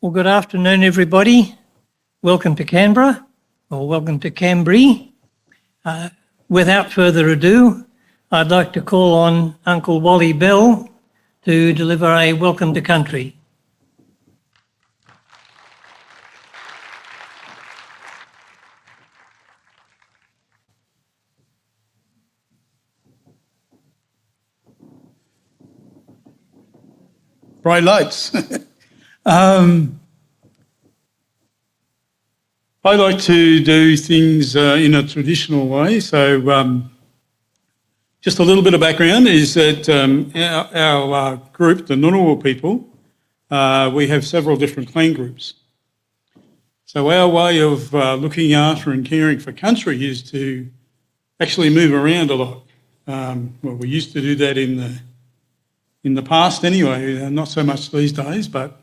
Well, good afternoon, everybody. Welcome to Canberra, or welcome to Kambri. Without further ado, I'd like to call on Uncle Wally Bell to deliver a welcome to country. Bright lights. I like to do things in a traditional way. So just a little bit of background is that our group, the Ngunnawal people, we have several different clan groups. So our way of looking after and caring for country is to actually move around a lot. Well, we used to do that in the past anyway, not so much these days, but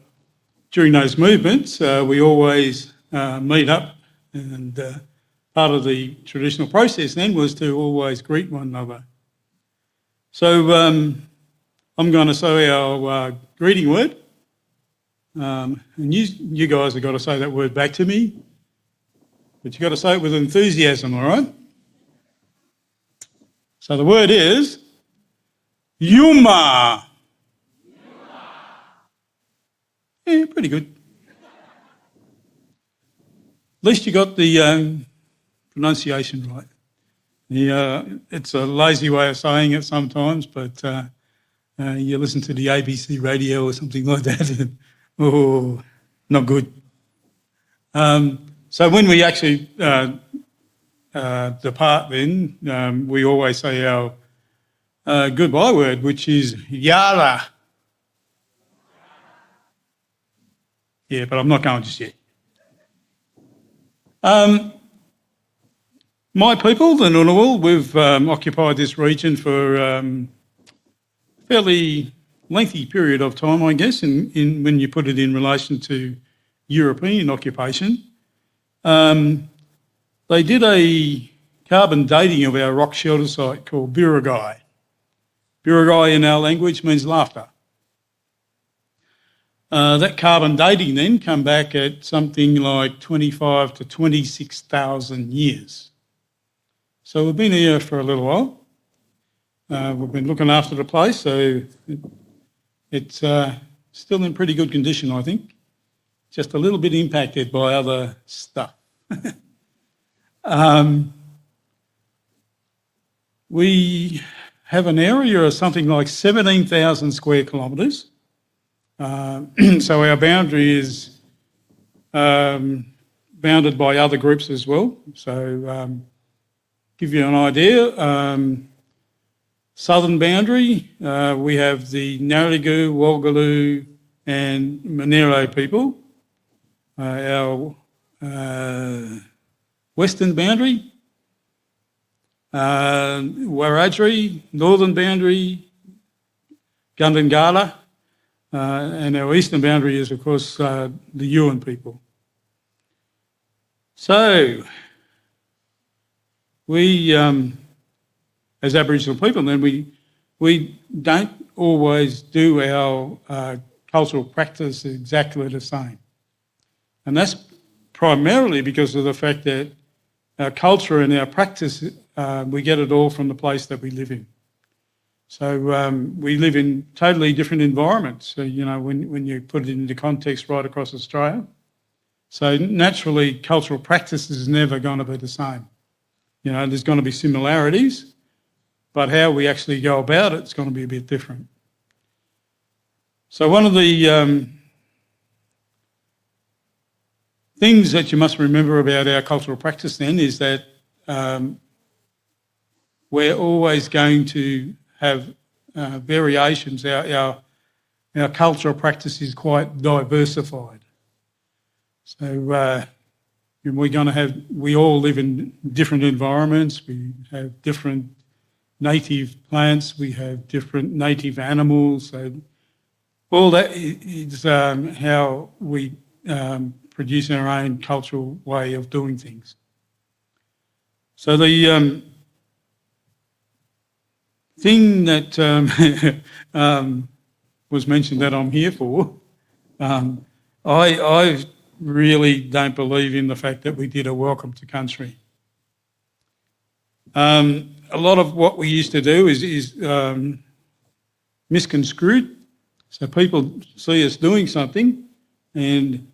during those movements, we always meet up, and part of the traditional process then was to always greet one another. So I'm going to say our greeting word, and you guys have got to say that word back to me, but you've got to say it with enthusiasm, all right? So the word is Yuma. Yeah, pretty good. At least you got the pronunciation right. It's a lazy way of saying it sometimes, but you listen to the ABC radio or something like that, and, oh, not good. So when we actually depart then, we always say our goodbye word, which is Yara. Yeah, but I'm not going just yet. My people, the Ngunnawal, we've occupied this region for a fairly lengthy period of time, I guess, in when you put it in relation to European occupation. They did a carbon dating of our rock shelter site called Biragai. Biragai in our language means laughter. That carbon dating then come back at something like 25 to 26,000 years. So we've been here for a little while. We've been looking after the place, so it's still in pretty good condition, I think. Just a little bit impacted by other stuff. We have an area of something like 17,000 square kilometres. So our boundary is bounded by other groups as well. So give you an idea, southern boundary, we have the Ngarigu, Walgaloo and Monero people. Our western boundary, Wiradjuri, northern boundary, Gundungala, and our eastern boundary is, of course, the Yuin people. So we, as Aboriginal people, then we don't always do our cultural practice exactly the same. And that's primarily because of the fact that our culture and our practice, we get it all from the place that we live in. So we live in totally different environments, so, you know, when you put it into context right across Australia. So naturally, cultural practice is never going to be the same. You know, there's going to be similarities, but how we actually go about it is going to be a bit different. So one of the things that you must remember about our cultural practice then is that we're always going to have variations. Our cultural practice is quite diversified. So we're going to have, we all live in different environments. We have different native plants. We have different native animals. So all that is how we produce our own cultural way of doing things. So the thing that was mentioned that I'm here for, I really don't believe in the fact that we did a welcome to country. A lot of what we used to do is misconstrued. So people see us doing something and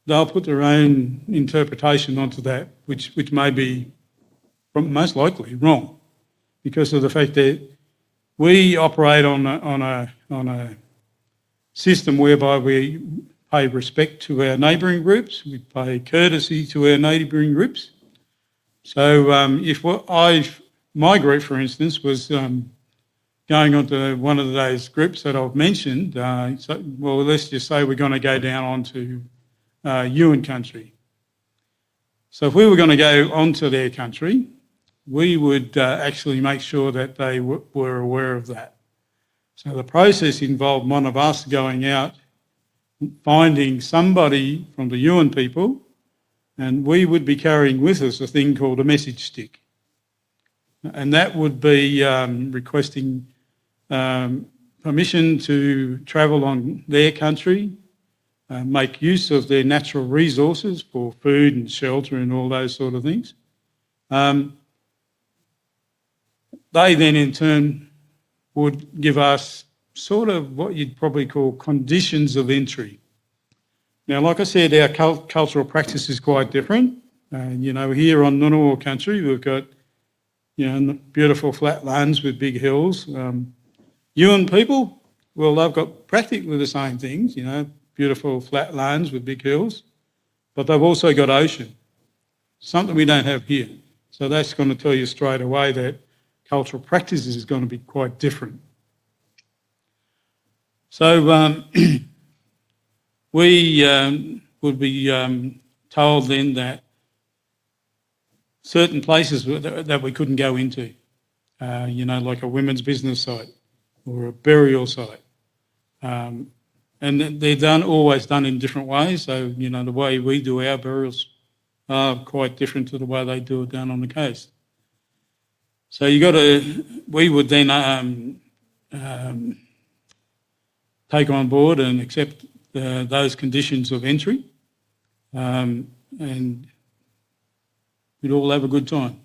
they'll put their own interpretation onto that, which may be most likely wrong, because of the fact that we operate on a system whereby we pay respect to our neighbouring groups, we pay courtesy to our neighbouring groups. So my group, for instance, was going on to one of those groups that I've mentioned. Let's just say we're going to go down onto Yuin country. So if we were going to go onto their country, we would actually make sure that they were aware of that. So the process involved one of us going out, finding somebody from the Yuin people, and we would be carrying with us a thing called a message stick. And that would be requesting permission to travel on their country, make use of their natural resources for food and shelter and all those sort of things. They then in turn would give us sort of what you'd probably call conditions of entry. Now, like I said, our cultural practice is quite different. Here on Ngunnawal country, we've got, beautiful flat lands with big hills. Yuin people, well, they've got practically the same things, beautiful flat lands with big hills, but they've also got ocean, something we don't have here. So that's going to tell you straight away that cultural practices is going to be quite different. So we would be told then that certain places that we couldn't go into, like a women's business site or a burial site. And they're always done in different ways. So, the way we do our burials are quite different to the way they do it down on the coast. So we would then take on board and accept those conditions of entry, and we'd all have a good time,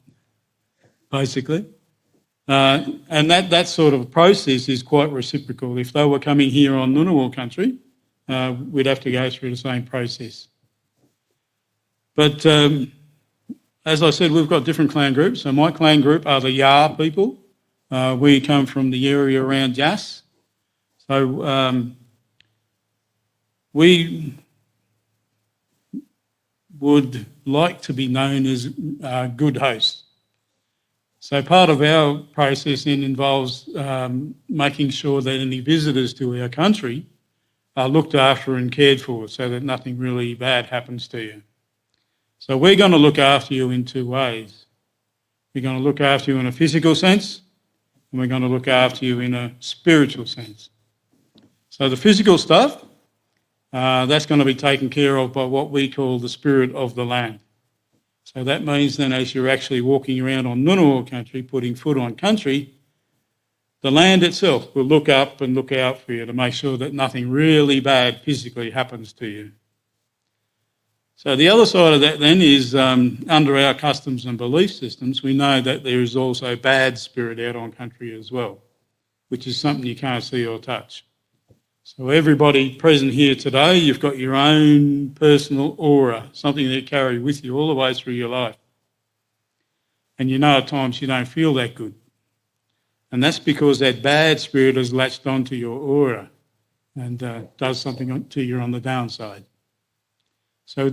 basically. And that sort of process is quite reciprocal. If they were coming here on Ngunnawal country, we'd have to go through the same process. But as I said, we've got different clan groups. So my clan group are the Yar people. We come from the area around Yass. So we would like to be known as good hosts. So part of our process then involves making sure that any visitors to our country are looked after and cared for so that nothing really bad happens to you. So we're going to look after you in two ways. We're going to look after you in a physical sense, and we're going to look after you in a spiritual sense. So the physical stuff, that's going to be taken care of by what we call the spirit of the land. So that means then as you're actually walking around on Ngunnawal country, putting foot on country, the land itself will look up and look out for you to make sure that nothing really bad physically happens to you. So the other side of that then is under our customs and belief systems, we know that there is also bad spirit out on country as well, which is something you can't see or touch. So everybody present here today, you've got your own personal aura, something that you carry with you all the way through your life. And at times you don't feel that good. And that's because that bad spirit has latched onto your aura and does something to you on the downside. So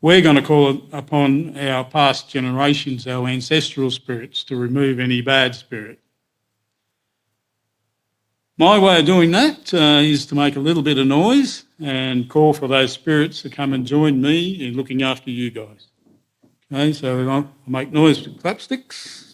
we're going to call upon our past generations, our ancestral spirits, to remove any bad spirit. My way of doing that is to make a little bit of noise and call for those spirits to come and join me in looking after you guys. Okay, so I'll make noise with clapsticks.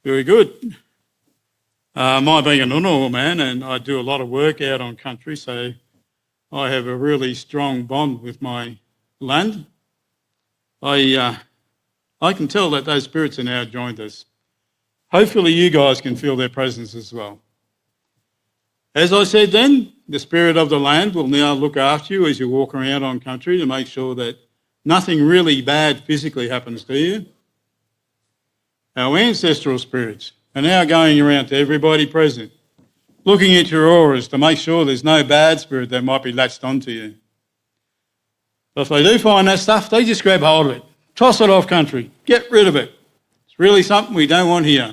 Very good. My being a Ngunnawal man, and I do a lot of work out on country, so I have a really strong bond with my land. I can tell that those spirits are now joined us. Hopefully you guys can feel their presence as well. As I said then, the spirit of the land will now look after you as you walk around on country to make sure that nothing really bad physically happens to you. Our ancestral spirits are now going around to everybody present, looking at your auras to make sure there's no bad spirit that might be latched onto you. But if they do find that stuff, they just grab hold of it, toss it off country, get rid of it. It's really something we don't want here.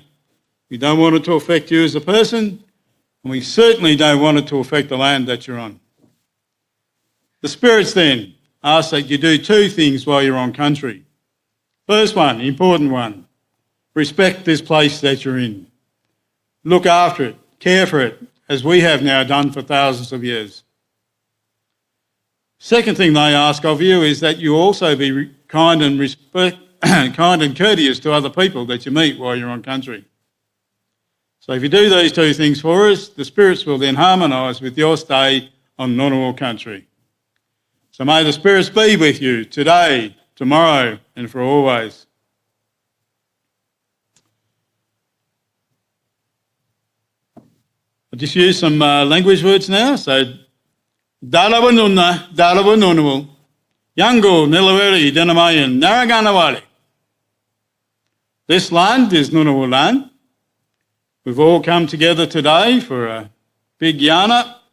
We don't want it to affect you as a person, and we certainly don't want it to affect the land that you're on. The spirits then ask that you do two things while you're on country. First one, important one, respect this place that you're in. Look after it, care for it, as we have now done for thousands of years. Second thing they ask of you is that you also be kind and courteous to other people that you meet while you're on country. So if you do these two things for us, the spirits will then harmonise with your stay on Ngunnawal country. So may the spirits be with you today, tomorrow, and for always. I'll just use some language words now. So, Dalawanunna, Dalawanunawal, Yango, Nilaweri, Dinamayan, Ngunnawal. This land is Ngunnawal land. We've all come together today for a big yarn-up.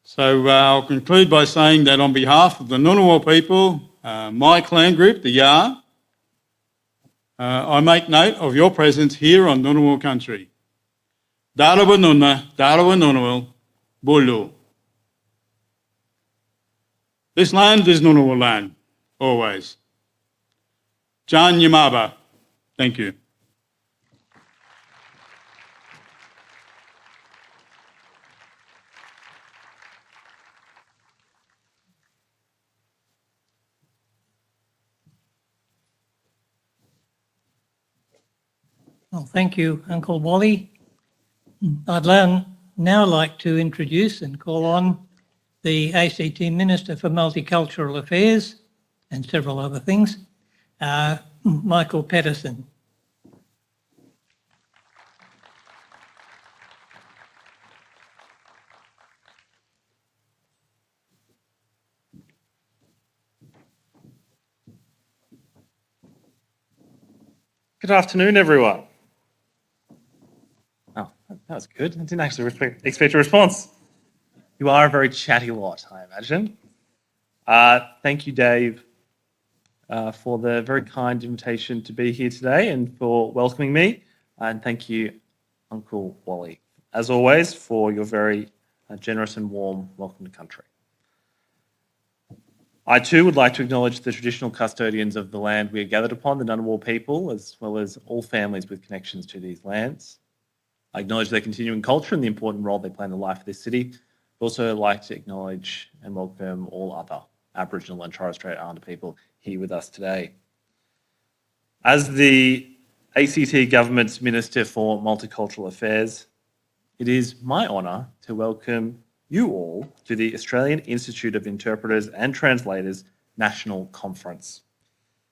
So I'll conclude by saying that on behalf of the Ngunnawal people, my clan group, the Yar, I make note of your presence here on Ngunnawal country. Darawanunna, Darawanunawal, Bulu. This land is Ngunnawal land, always. Jan Yamaba. Thank you. Well, thank you, Uncle Wally. I'd now like to introduce and call on the ACT Minister for Multicultural Affairs and several other things, Michael Pettersson. Good afternoon, everyone. Oh, that was good. I didn't actually expect a response. You are a very chatty lot, I imagine. Thank you, Dave, for the very kind invitation to be here today and for welcoming me. And thank you, Uncle Wally, as always, for your very generous and warm welcome to country. I too would like to acknowledge the traditional custodians of the land we are gathered upon, the Ngunnawal people, as well as all families with connections to these lands. I acknowledge their continuing culture and the important role they play in the life of this city. I'd also like to acknowledge and welcome all other Aboriginal and Torres Strait Islander people here with us today. As the ACT Government's Minister for Multicultural Affairs, it is my honour to welcome you all to the Australian Institute of Interpreters and Translators National Conference.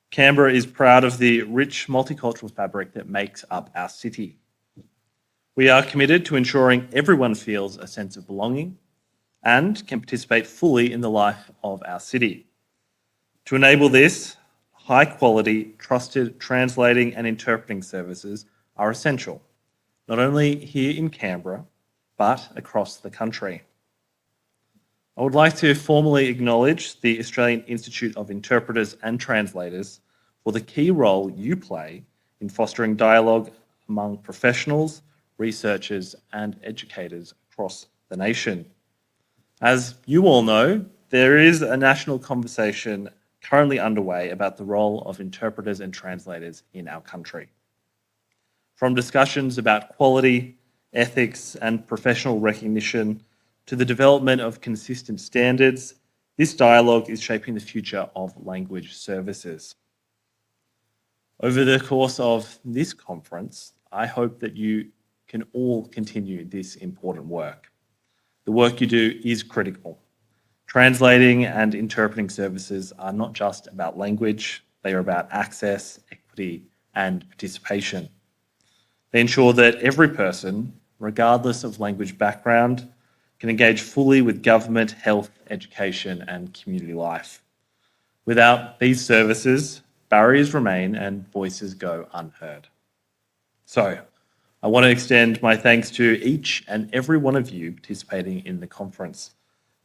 Canberra is proud of the rich multicultural fabric that makes up our city. We are committed to ensuring everyone feels a sense of belonging and can participate fully in the life of our city. To enable this, high-quality, trusted translating and interpreting services are essential, not only here in Canberra, but across the country. I would like to formally acknowledge the Australian Institute of Interpreters and Translators for the key role you play in fostering dialogue among professionals, researchers, and educators across the nation. As you all know, there is a national conversation currently underway about the role of interpreters and translators in our country. From discussions about quality, ethics, and professional recognition to the development of consistent standards, this dialogue is shaping the future of language services. Over the course of this conference, I hope that you can all continue this important work. The work you do is critical. Translating and interpreting services are not just about language, they are about access, equity, and participation. They ensure that every person, regardless of language background, can engage fully with government, health, education, and community life. Without these services, barriers remain and voices go unheard. So, I want to extend my thanks to each and every one of you participating in the conference.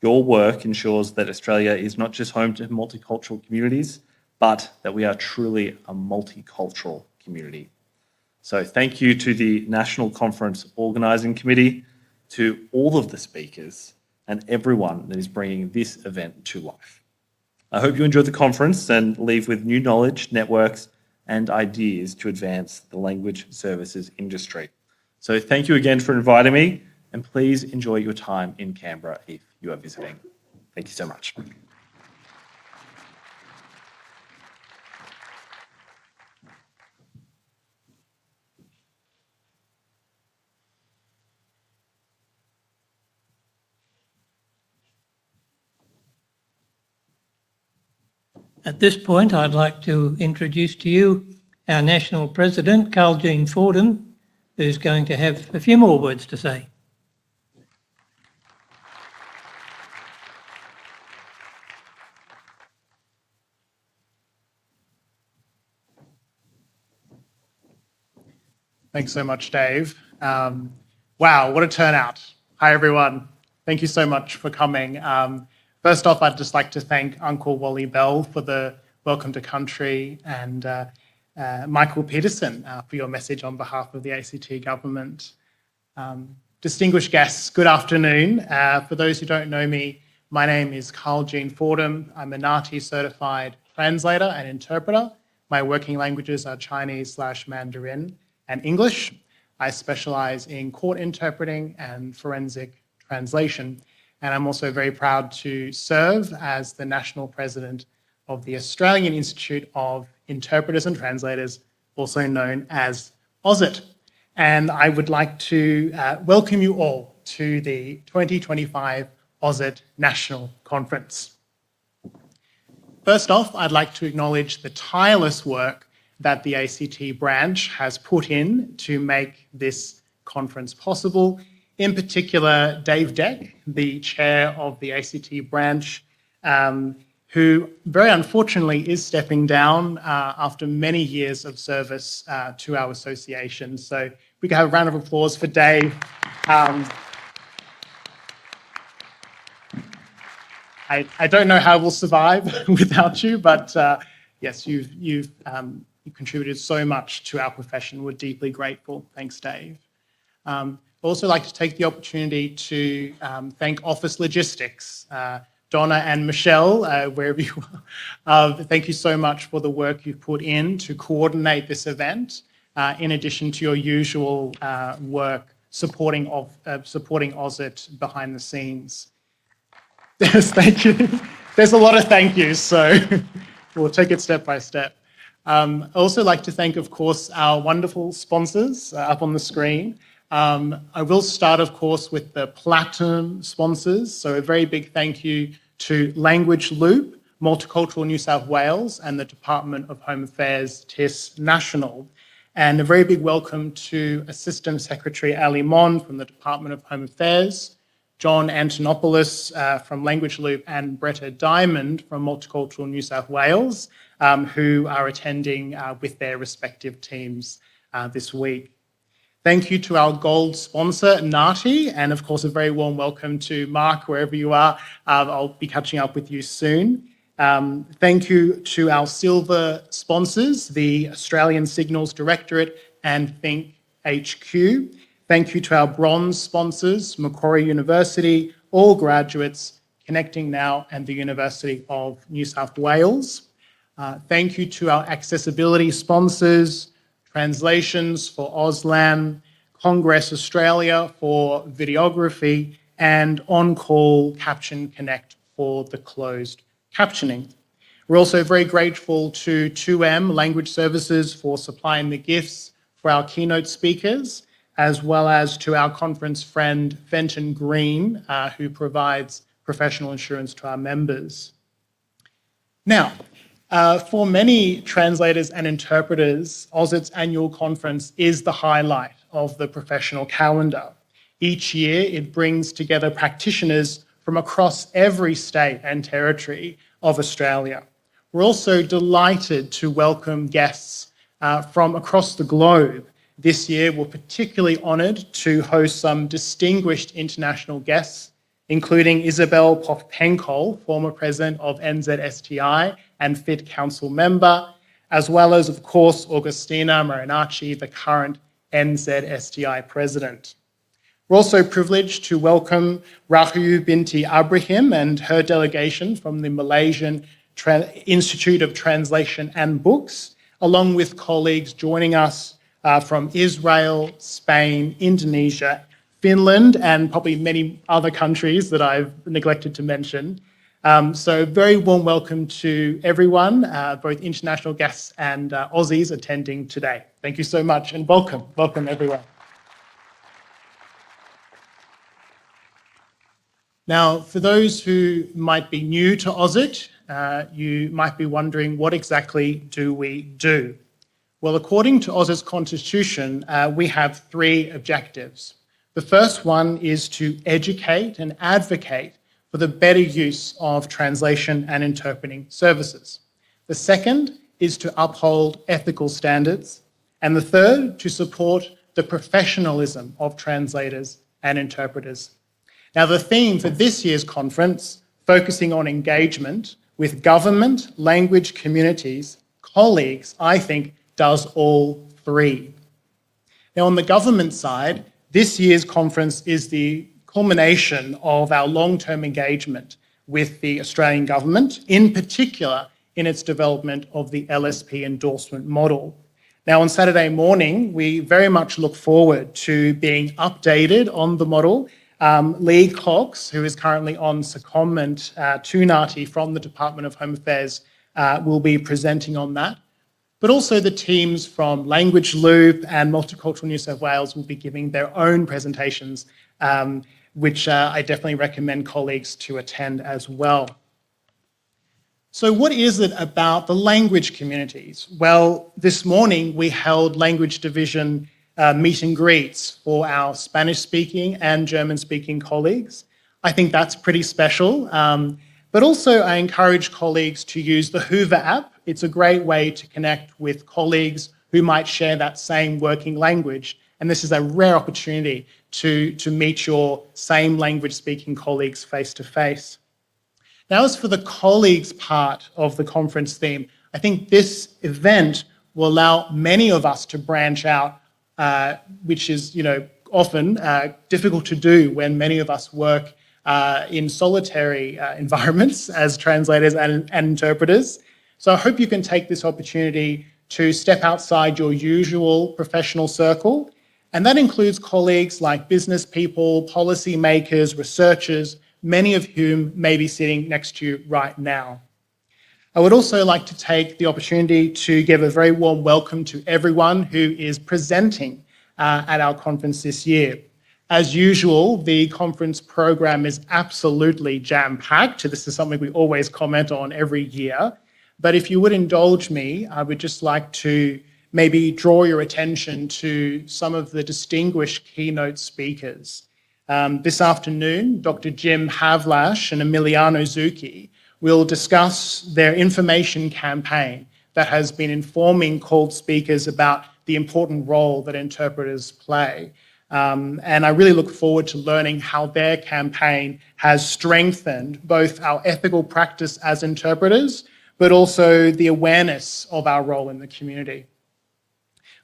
Your work ensures that Australia is not just home to multicultural communities, but that we are truly a multicultural community. So thank you to the National Conference Organising Committee, to all of the speakers, and everyone that is bringing this event to life. I hope you enjoyed the conference and leave with new knowledge, networks, and ideas to advance the language services industry. So thank you again for inviting me, and please enjoy your time in Canberra if you are visiting. Thank you so much. At this point, I'd like to introduce to you our National President, Jean Fordham, who's going to have a few more words to say. Thanks so much, Dave. Wow, what a turnout. Hi, everyone. Thank you so much for coming. First off, I'd just like to thank Uncle Wally Bell for the welcome to country, and Michael Pettersson for your message on behalf of the ACT government. Distinguished guests, good afternoon. For those who don't know me, my name is Jean Fordham. I'm a NAATI certified translator and interpreter. My working languages are Chinese/Mandarin and English. I specialize in court interpreting and forensic translation. And I'm also very proud to serve as the National President of the Australian Institute of Interpreters and Translators, also known as AUSIT. And I would like to welcome you all to the 2025 AUSIT National Conference. First off, I'd like to acknowledge the tireless work that the ACT branch has put in to make this conference possible. In particular, Dave Deck, the chair of the ACT branch, who very unfortunately is stepping down after many years of service to our association. So we can have a round of applause for Dave. I don't know how we'll survive without you, but yes, you've contributed so much to our profession. We're deeply grateful. Thanks, Dave. I'd also like to take the opportunity to thank Office Logistics, Donna and Michelle, wherever you are. AThank you so much for the work you've put in to coordinate this event, in addition to your usual work supporting AUSIT behind the scenes. Yes, thank you. There's a lot of thank yous, so we'll take it step by step. I'd also like to thank, of course, our wonderful sponsors up on the screen. I will start, of course, with the platinum sponsors. So a very big thank you to Language Loop, Multicultural New South Wales, and the Department of Home Affairs, TIS National. And a very big welcome to Assistant Secretary Ali Mon from the Department of Home Affairs, John Antonopoulos from Language Loop, and Bretta Diamond from Multicultural New South Wales, who are attending with their respective teams this week. Thank you to our gold sponsor, NAATI, and of course, a very warm welcome to Mark, wherever you are. I'll be catching up with you soon. Thank you to our silver sponsors, the Australian Signals Directorate and Think HQ. Thank you to our bronze sponsors, Macquarie University, all graduates, Connecting Now, and the University of New South Wales. Thank you to our accessibility sponsors, Translations for Auslan, Congress Australia for videography, and On Call Caption Connect for the closed captioning. We're also very grateful to 2M Language Services for supplying the gifts for our keynote speakers, as well as to our conference friend Fenton Green, who provides professional insurance to our members. Now, for many translators and interpreters, AUSIT's annual conference is the highlight of the professional calendar. Each year, it brings together practitioners from across every state and territory of Australia. We're also delighted to welcome guests from across the globe. This year, we're particularly honoured to host some distinguished international guests, including Isabel Poff-Penkol, former president of NZSTI and FIT Council member, as well as, of course, Augustina Marinacci, the current NZSTI president. We're also privileged to welcome Rahayu Binti Abrahim and her delegation from the Malaysian Institute of Translation and Books, along with colleagues joining us from Israel, Spain, Indonesia, Finland, and probably many other countries that I've neglected to mention. So very warm welcome to everyone, both international guests and Aussies attending today. Thank you so much and welcome. Welcome everyone. Now, for those who might be new to AUSIT, you might be wondering, what exactly do we do? Well, according to AUSIT's constitution, we have 3 objectives. The first one is to educate and advocate for the better use of translation and interpreting services. The second is to uphold ethical standards. And the third, to support the professionalism of translators and interpreters. Now, the theme for this year's conference, focusing on engagement with government, language communities, colleagues, I think, does all 3. Now, on the government side, this year's conference is the culmination of our long-term engagement with the Australian government, in particular in its development of the LSP endorsement model. Now, on Saturday morning, we very much look forward to being updated on the model. Lee Cox, who is currently on secondment to Ngati from the Department of Home Affairs, will be presenting on that. But also the teams from Language Loop and Multicultural New South Wales will be giving their own presentations, which I definitely recommend colleagues to attend as well. So what is it about the language communities? Well, this morning we held language division meet and greets for our Spanish-speaking and German-speaking colleagues. I think that's pretty special. But also I encourage colleagues to use the Hoover app. It's a great way to connect with colleagues who might share that same working language. And this is a rare opportunity to meet your same language-speaking colleagues face-to-face. Now, as for the colleagues part of the conference theme, I think this event will allow many of us to branch out, which is, often difficult to do when many of us work in solitary environments as translators and interpreters. So I hope you can take this opportunity to step outside your usual professional circle. And that includes colleagues like business people, policy makers, researchers, many of whom may be sitting next to you right now. I would also like to take the opportunity to give a very warm welcome to everyone who is presenting at our conference this year. As usual, the conference program is absolutely jam-packed. This is something we always comment on every year. But if you would indulge me, I would just like to maybe draw your attention to some of the distinguished keynote speakers. This afternoon, Dr. Jim Havlash and Emiliano Zucchi will discuss their information campaign that has been informing called speakers about the important role that interpreters play. And I really look forward to learning how their campaign has strengthened both our ethical practice as interpreters, but also the awareness of our role in the community.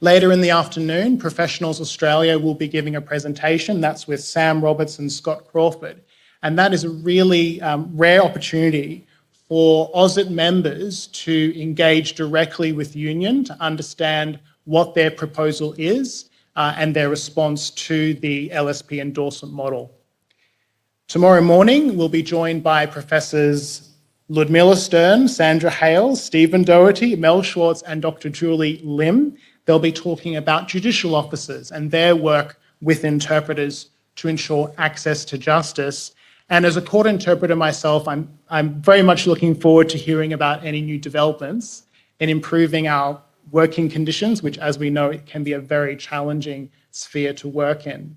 Later in the afternoon, Professionals Australia will be giving a presentation. That's with Sam Roberts and Scott Crawford. And that is a really rare opportunity for AUSIT members to engage directly with the union to understand what their proposal is and their response to the LSP endorsement model. Tomorrow morning, we'll be joined by Professors Ludmilla Stern, Sandra Hale, Stephen Doherty, Mel Schwartz, and Dr. Julie Lim. They'll be talking about judicial officers and their work with interpreters to ensure access to justice. And as a court interpreter myself, I'm very much looking forward to hearing about any new developments in improving our working conditions, which, as we know, it can be a very challenging sphere to work in.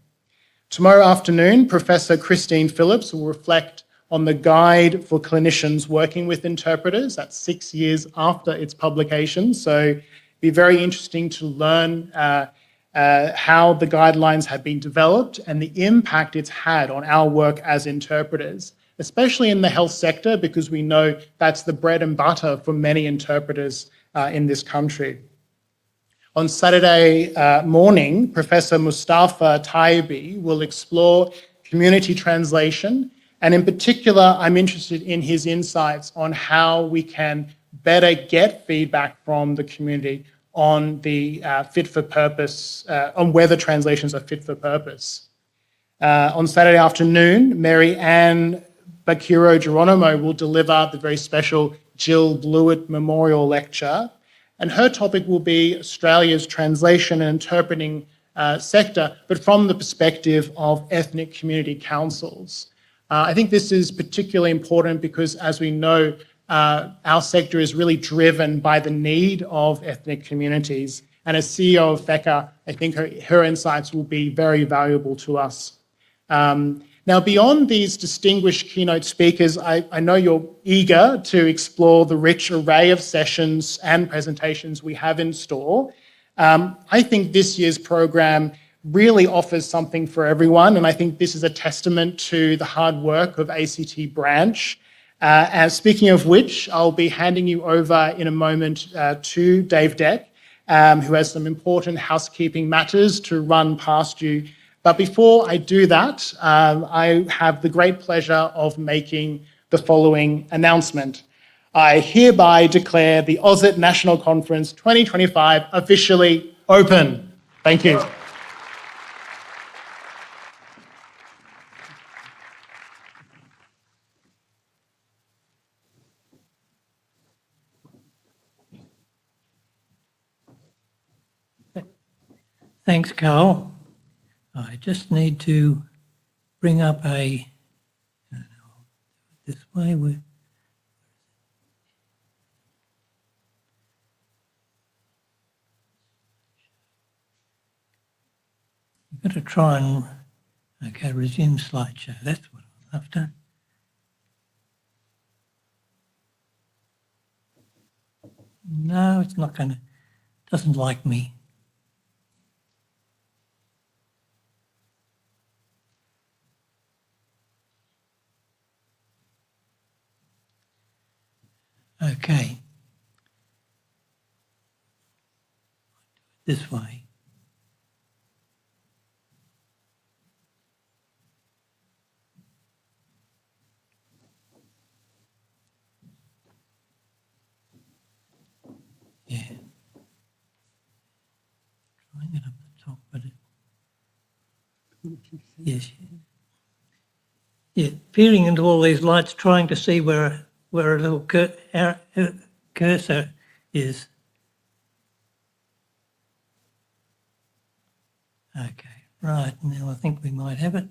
Tomorrow afternoon, Professor Christine Phillips will reflect on the Guide for Clinicians Working with Interpreters. That's 6 years after its publication. So it'd be very interesting to learn how the guidelines have been developed and the impact it's had on our work as interpreters, especially in the health sector, because we know that's the bread and butter for many interpreters in this country. On Saturday morning, Professor Mustafa Taibi will explore community translation, and in particular, I'm interested in his insights on how we can better get feedback from the community on the fit for purpose, on whether translations are fit for purpose. On Saturday afternoon, Mary Ann Bakiro Geronimo will deliver the very special Jill Blewett Memorial Lecture, and her topic will be Australia's translation and interpreting sector, but from the perspective of ethnic community councils. I think this is particularly important because, as we know, our sector is really driven by the need of ethnic communities. And as CEO of FECA, I think her insights will be very valuable to us. Now, beyond these distinguished keynote speakers, I know you're eager to explore the rich array of sessions and presentations we have in store. I think this year's program really offers something for everyone, and I think this is a testament to the hard work of ACT Branch. And speaking of which, I'll be handing you over in a moment to Dave Deck, who has some important housekeeping matters to run past you. But before I do that, I have the great pleasure of making the following announcement. I hereby declare the AUSIT National Conference 2025 officially open. Thank you. Thanks, Carl. I just need to bring up this way. We've got to try and, okay, resume slideshow. That's what I'm after. No, it's not going to, doesn't like me. Okay. This way. Yeah. Trying it up the top, but yes. Yeah, peering into all these lights, trying to see where a little cursor is. Okay, right, now I think we might have it.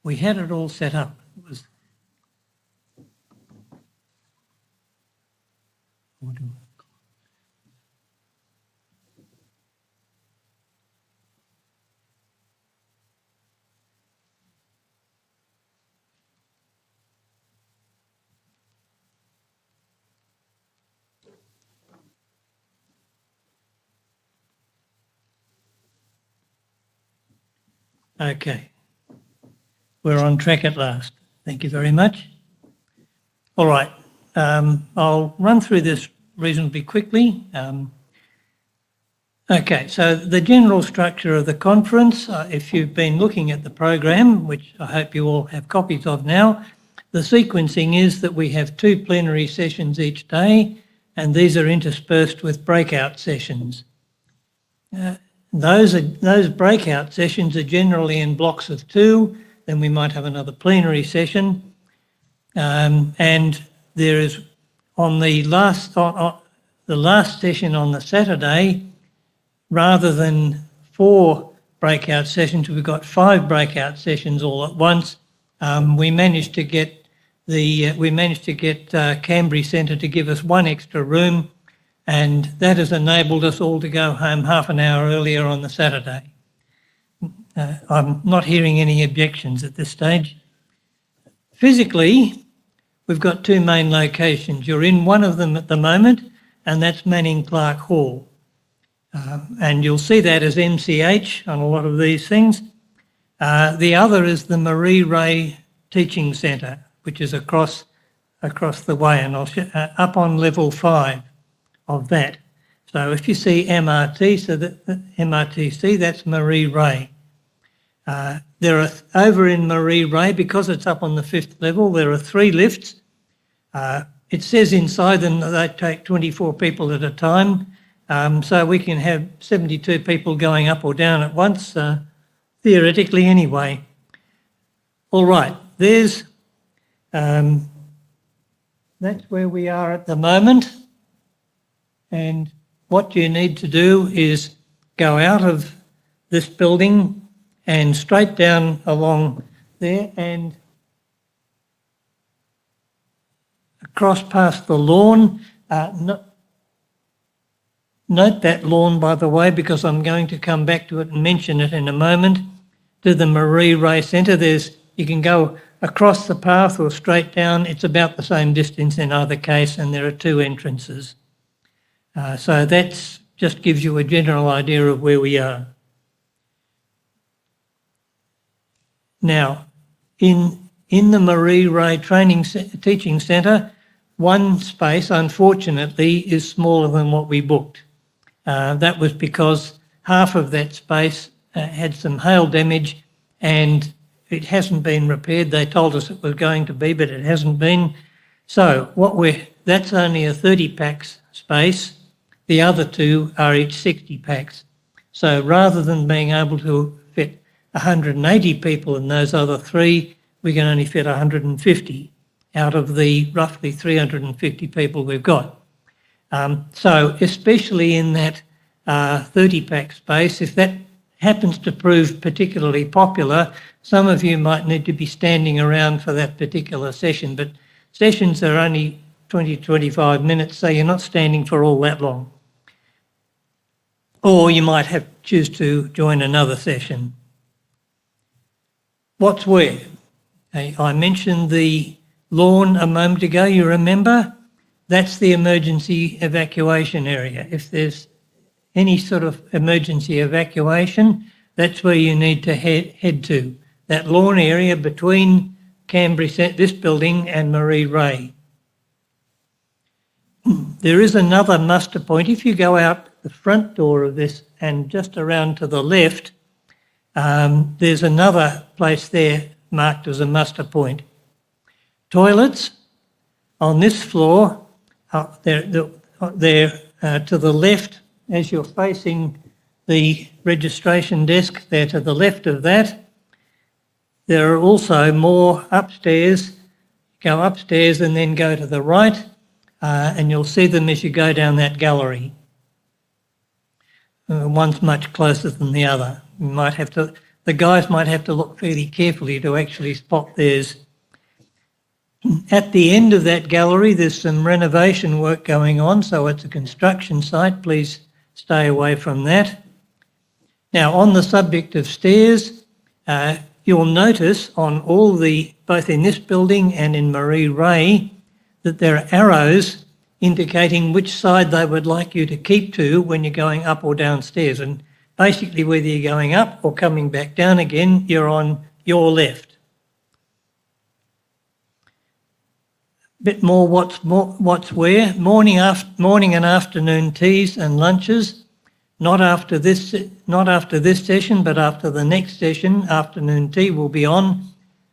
We had it all set up. It was okay. We're on track at last. Thank you very much. All right, I'll run through this reasonably quickly. Okay, so the general structure of the conference, if you've been looking at the program, which I hope you all have copies of now, the sequencing is that we have 2 plenary sessions each day, and these are interspersed with breakout sessions. Those breakout sessions are generally in blocks of 2, then we might have another plenary session, and there is on the last session on the Saturday, rather than 4 breakout sessions, we've got 5 breakout sessions all at once. We managed to get Kambri Centre to give us 1 extra room, and that has enabled us all to go home half an hour earlier on the Saturday. I'm not hearing any objections at this stage. Physically, we've got 2 main locations. You're in one of them at the moment, and that's Manning Clark Hall. And you'll see that as MCH on a lot of these things. The other is the Marie Ray Teaching Centre, which is across the way, and I'll up on level 5 of that. So if you see MRT, so that MRTC, that's Marie Ray. There are over in Marie Ray, because it's up on the 5th level, there are 3 lifts. It says inside them that they take 24 people at a time. So we can have 72 people going up or down at once, theoretically anyway. All right, that's where we are at the moment. And what you need to do is go out of this building and straight down along there and across past the lawn. Note that lawn, by the way, because I'm going to come back to it and mention it in a moment, to the Marie Ray Centre. You can go across the path or straight down. It's about the same distance in either case, and there are 2 entrances. So that just gives you a general idea of where we are. Now, in the Marie Ray Teaching Centre, 1 space, unfortunately, is smaller than what we booked. That was because half of that space had some hail damage and it hasn't been repaired. They told us it was going to be, but it hasn't been. So that's only a 30 packs space. The other 2 are each 60 packs. So rather than being able to fit 180 people in those other 3, we can only fit 150 out of the roughly 350 people we've got. So especially in that 30-pack space, if that happens to prove particularly popular, some of you might need to be standing around for that particular session, but sessions are only 20, 25 minutes, so you're not standing for all that long. Or you might choose to join another session. What's where? I mentioned the lawn a moment ago, you remember? That's the emergency evacuation area. If there's any sort of emergency evacuation, that's where you need to head to. That lawn area between Kambri, this building, and Marie Ray. There is another muster point. If you go out the front door of this and just around to the left, there's another place there marked as a muster point. Toilets on this floor, they're to the left as you're facing the registration desk. They're to the left of that. There are also more upstairs. Go upstairs and then go to the right, and you'll see them as you go down that gallery. One's much closer than the other. The guys might have to look fairly carefully to actually spot theirs. At the end of that gallery, there's some renovation work going on, so it's a construction site. Please stay away from that. Now, on the subject of stairs, you'll notice on both in this building and in Marie Ray, that there are arrows indicating which side they would like you to keep to when you're going up or downstairs. And basically, whether you're going up or coming back down again, you're on your left. Bit more what's where. Morning and afternoon teas and lunches. not after this session, but after the next session. Afternoon tea will be on.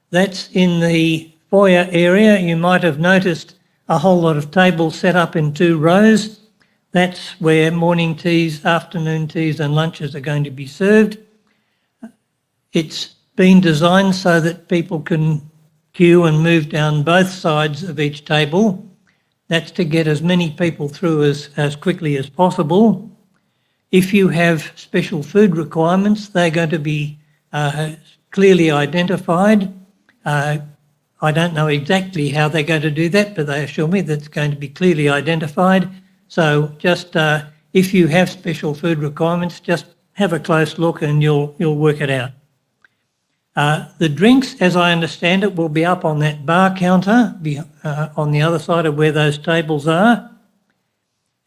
That's in the foyer area. You might have noticed a whole lot of tables set up in 2 rows. That's where morning teas, afternoon teas and lunches are going to be served. It's been designed so that people can queue and move down both sides of each table. That's to get as many people through as quickly as possible. If you have special food requirements, they're going to be clearly identified. I don't know exactly how they're going to do that, but they assure me that it's going to be clearly identified. So just if you have special food requirements, just have a close look and you'll work it out. The drinks, as I understand it, will be up on that bar counter on the other side of where those tables are.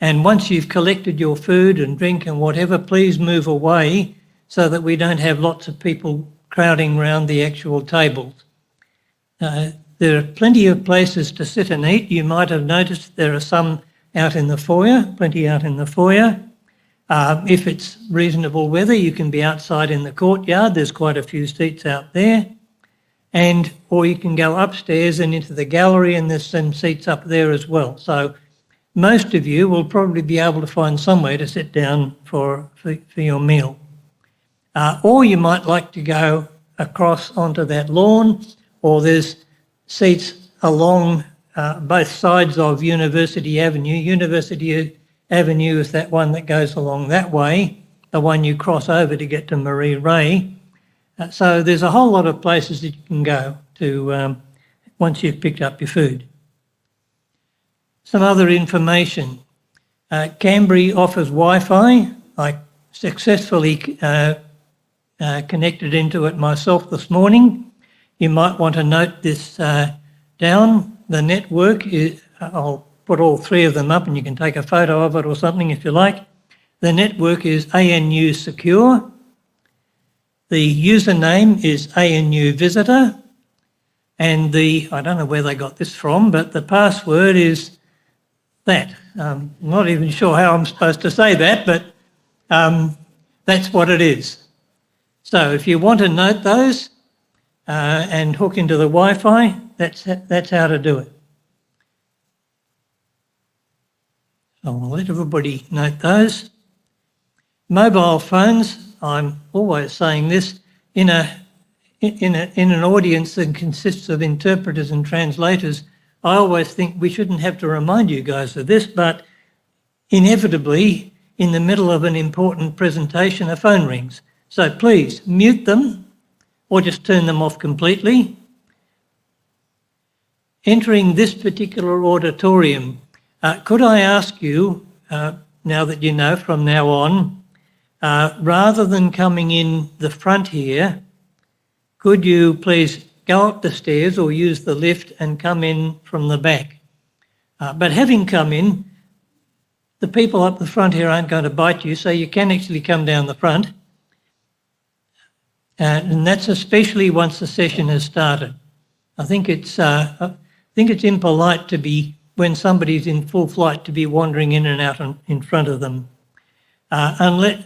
And once you've collected your food and drink and whatever, please move away so that we don't have lots of people crowding around the actual tables. There are plenty of places to sit and eat. You might have noticed there are some out in the foyer, plenty out in the foyer. If it's reasonable weather, you can be outside in the courtyard. There's quite a few seats out there. Or you can go upstairs and into the gallery, and there's some seats up there as well. So most of you will probably be able to find somewhere to sit down for your meal. Or you might like to go across onto that lawn, or there's seats along both sides of University Avenue. University Avenue is that one that goes along that way, the one you cross over to get to Marie Ray. So there's a whole lot of places that you can go to once you've picked up your food. Some other information. Kambri offers Wi-Fi. I successfully connected into it myself this morning. You might want to note this down. The network is, I'll put all 3 of them up and you can take a photo of it or something if you like. The network is ANU Secure. The username is ANU Visitor. And I don't know where they got this from, but the password is that. I'm not even sure how I'm supposed to say that, but that's what it is. So if you want to note those and hook into the Wi-Fi, that's how to do it. So I'll let everybody note those. Mobile phones, I'm always saying this, in an audience that consists of interpreters and translators, I always think we shouldn't have to remind you guys of this, but inevitably, in the middle of an important presentation, a phone rings. So please mute them or just turn them off completely. Entering this particular auditorium, could I ask you, now that you know from now on, rather than coming in the front here, could you please go up the stairs or use the lift and come in from the back? But having come in, the people up the front here aren't going to bite you, so you can actually come down the front. And that's especially once the session has started. I think it's impolite to be, when somebody's in full flight, to be wandering in and out in front of them. I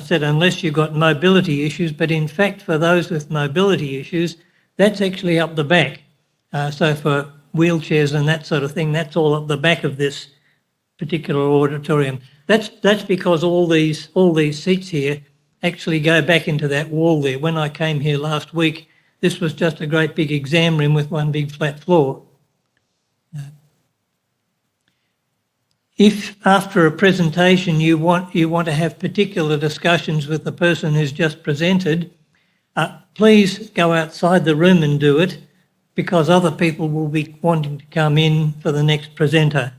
said unless you've got mobility issues, but in fact for those with mobility issues, that's actually up the back. So for wheelchairs and that sort of thing, that's all up the back of this particular auditorium. That's because all these seats here actually go back into that wall there. When I came here last week, this was just a great big exam room with one big flat floor. If after a presentation you want to have particular discussions with the person who's just presented, please go outside the room and do it, because other people will be wanting to come in for the next presenter.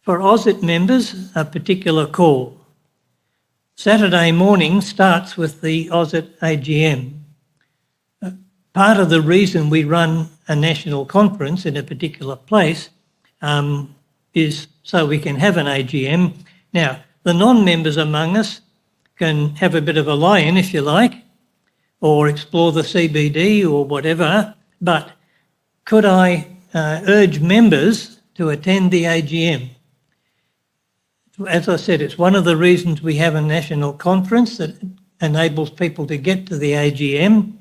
For AUSIT members, a particular call. Saturday morning starts with the AUSIT AGM. Part of the reason we run a national conference in a particular place is so we can have an AGM. Now, the non-members among us can have a bit of a lie-in, if you like, or explore the CBD or whatever, but could I urge members to attend the AGM? as I said, it's one of the reasons we have a national conference that enables people to get to the AGM.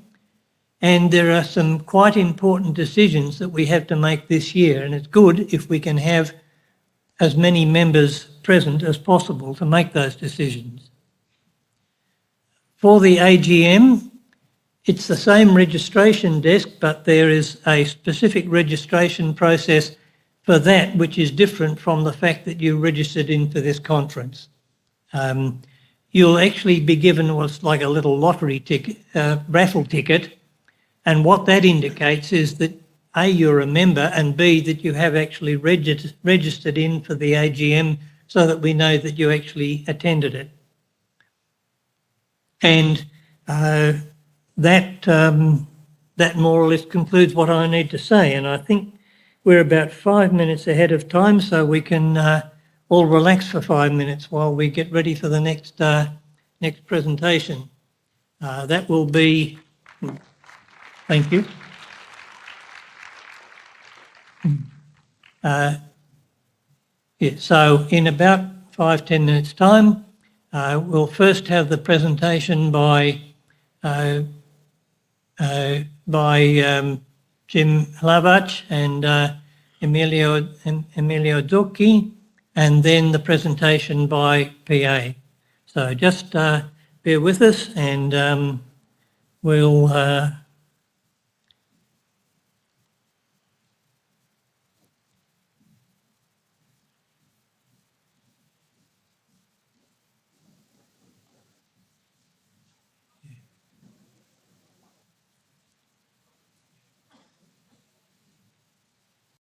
And there are some quite important decisions that we have to make this year. And it's good if we can have as many members present as possible to make those decisions. For the AGM, it's the same registration desk, but there is a specific registration process for that, which is different from the fact that you registered in for this conference. You'll actually be given what's like a little lottery ticket, raffle ticket, and what that indicates is that A, you're a member, and B, that you have actually registered in for the AGM so that we know that you actually attended it. And that more or less concludes what I need to say. And I think we're about 5 minutes ahead of time, so we can all relax for 5 minutes while we get ready for the next presentation. That will be... Thank you. So in about 5-10 minutes' time, we'll first have the presentation by Jim Hlavach and Emilio Ducchi, and then the presentation by PA. So just bear with us, and we'll